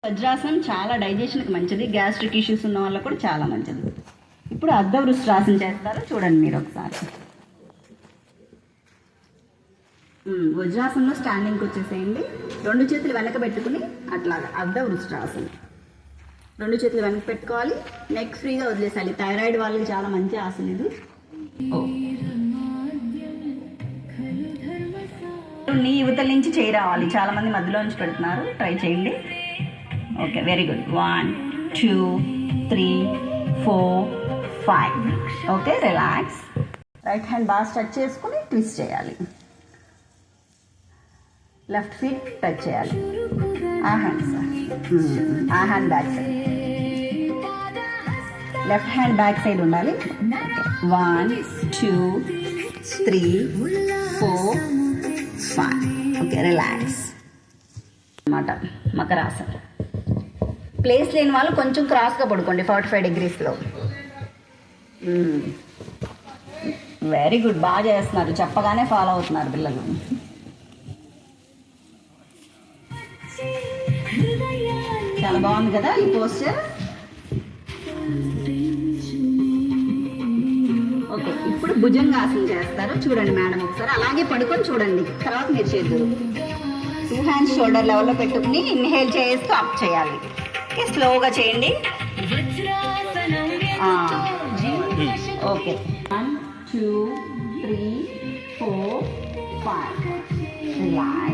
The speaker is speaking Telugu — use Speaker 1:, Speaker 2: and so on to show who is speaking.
Speaker 1: వజ్రాసనం చాలా డైజెషన్కి మంచిది, గ్యాస్ట్రిక్ ఇష్యూస్ ఉన్న వాళ్ళకు కూడా చాలా మంచిది. ఇప్పుడు అర్ధవృష్ట్రాసనం చేస్తారు, చూడండి మీరు ఒకసారి. వజ్రాసనంలో స్టాండింగ్కి వచ్చేసేయండి. 2 చేతులు వెనక పెట్టుకుని అట్లాగా అర్ధవృష్ట్రాసనం. 2 చేతులు వెనక పెట్టుకోవాలి, నెక్ ఫ్రీగా వదిలేసాలి. థైరాయిడ్ వాళ్ళకి చాలా మంచి ఆసనం ఇది. నీ యువతల నుంచి చేయి రావాలి, చాలా మంది మధ్యలో నుంచి పెడుతున్నారు, ట్రై చేయండి. Okay, very good. 1 2 3 4 5. Okay, relax. Right hand బాగా స్ట్రెచ్ చేసుకుని ట్విస్ట్ చేయాలి. లెఫ్ట్ ఫీట్ టచ్ చేయాలి. ఆ hand back side, left hand back side ఉండాలి. 1 2 3 4 5. ఓకే, రిలాక్స్ అన్నమాట. మకరాసనం. ప్లేస్ లేని వాళ్ళు కొంచెం క్రాస్గా పడుకోండి 45 degreesలో. వెరీ గుడ్, బాగా చేస్తున్నారు, చెప్పగానే ఫాలో అవుతున్నారు పిల్లలు. చాలా బాగుంది కదా ఈ పోస్చర్. ఓకే, ఇప్పుడు భుజంగాసనం చేస్తారు, చూడండి మేడం ఒకసారి. అలాగే పడుకొని చూడండి, తర్వాత మీరు చేద్దరు. 2 hands షోల్డర్ లెవెల్లో పెట్టుకుని ఇన్హేల్ చేస్తూ అప్ చేయాలి. ఓకే, స్లోగా చేయండి. ఓకే, 1 2 3 4 5. రిలాక్స్.